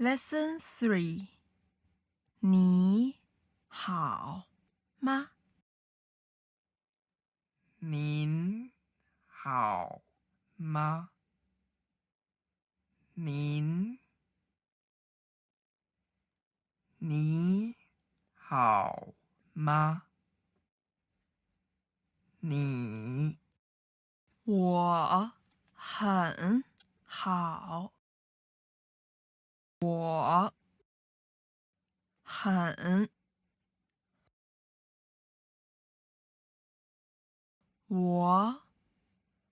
Lesson 3你好吗？您好吗？你好吗？你我很好，我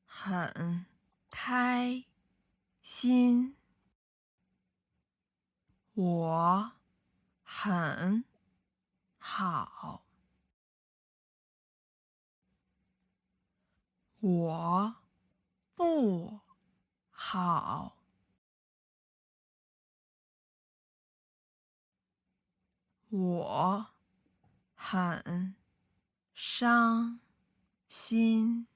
很开心，我很好，我不好，我很伤心，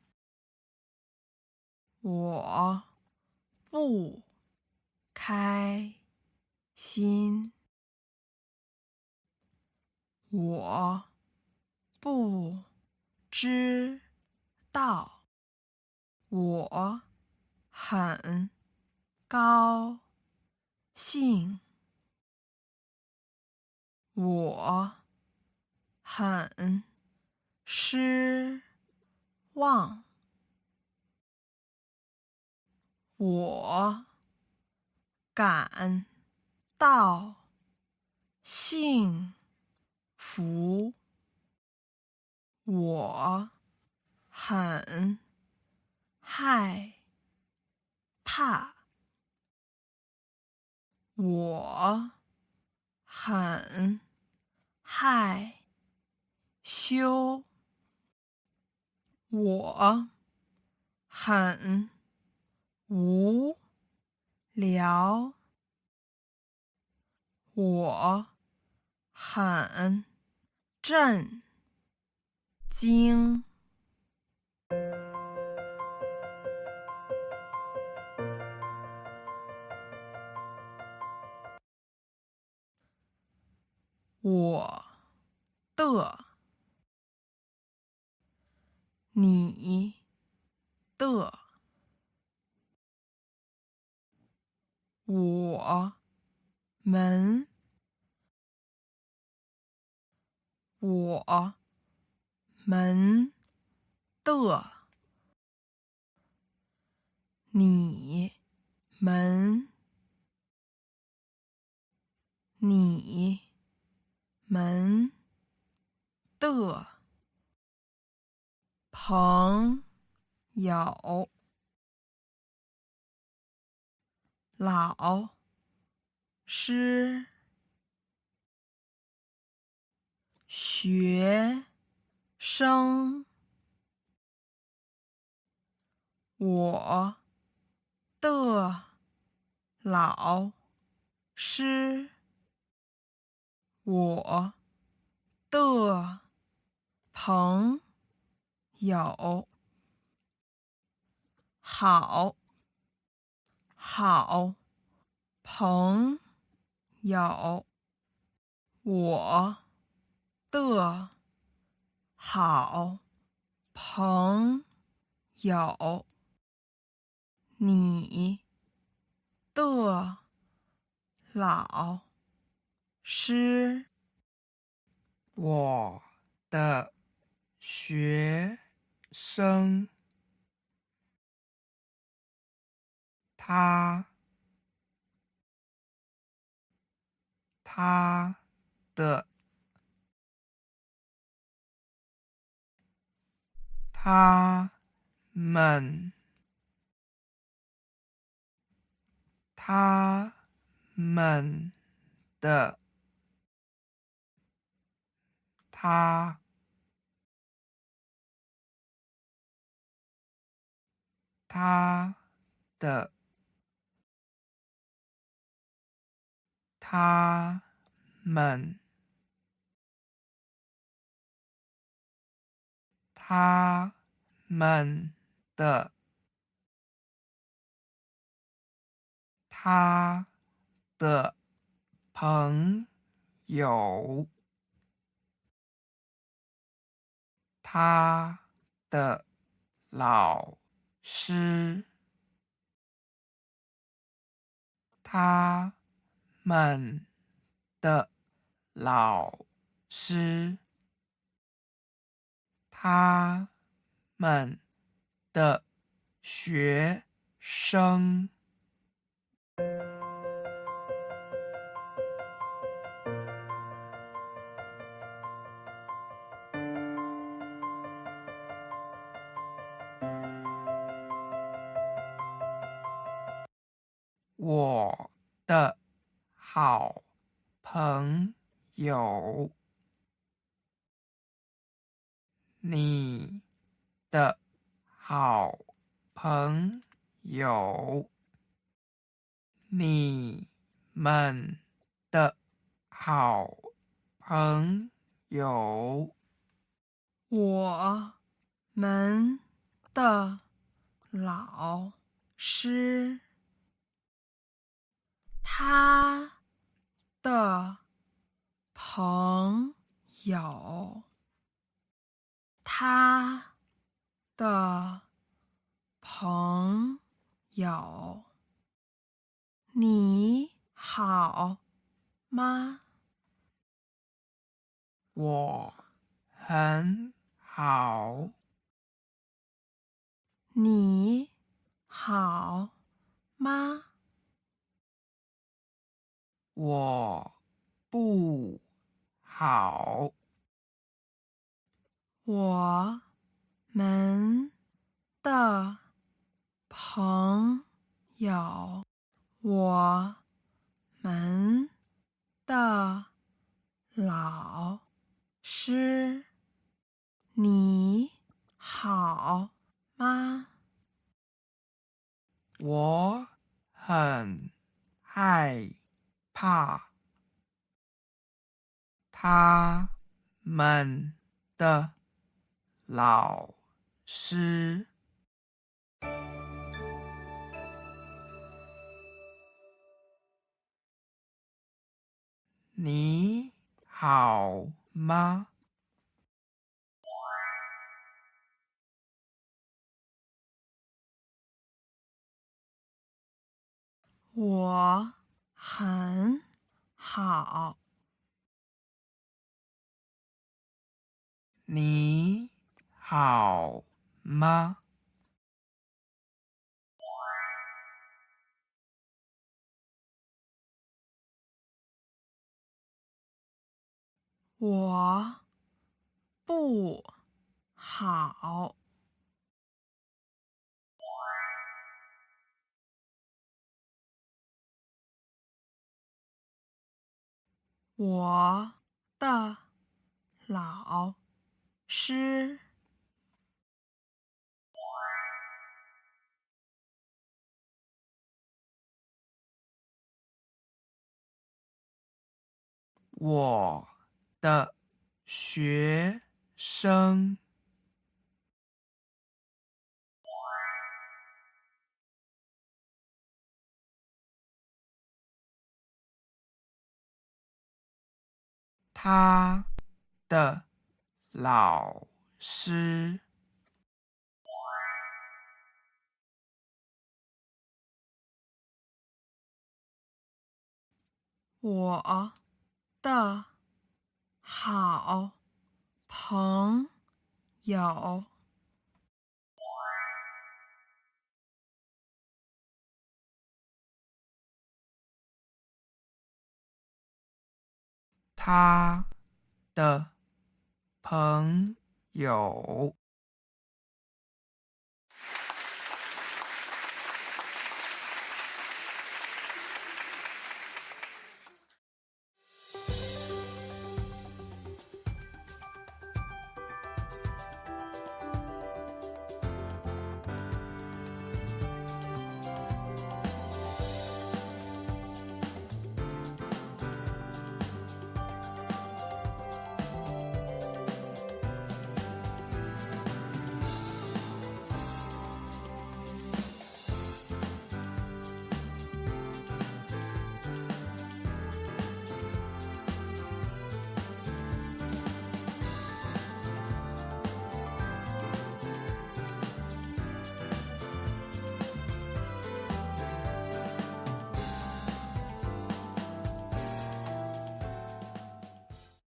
我不开心，我不知道，我很高兴，我很失望，我感到幸福，我很害怕，我很害羞，我很无聊，我很震惊。我的，你的，我们，我们的，你们，你们的朋友，老师，学生，我的老师，我的朋友，好朋友，我的好朋友，你的老师，我的学生，他的，他们，他们的，他的，他们，他们的，他的。朋友，他的老师，他们的老师，他们的学生。我的好朋友，你的好朋友，你们的好朋友，我们的老师，他的朋友，他的朋友，你好吗？我很好，你好吗？我不好，我们的朋友，我们的老师，你好吗？我很害怕。他们的老师，你好吗？我很好，你好吗？我不好，我的老师，我的学生，他的老师，我的好朋友，他的朋友。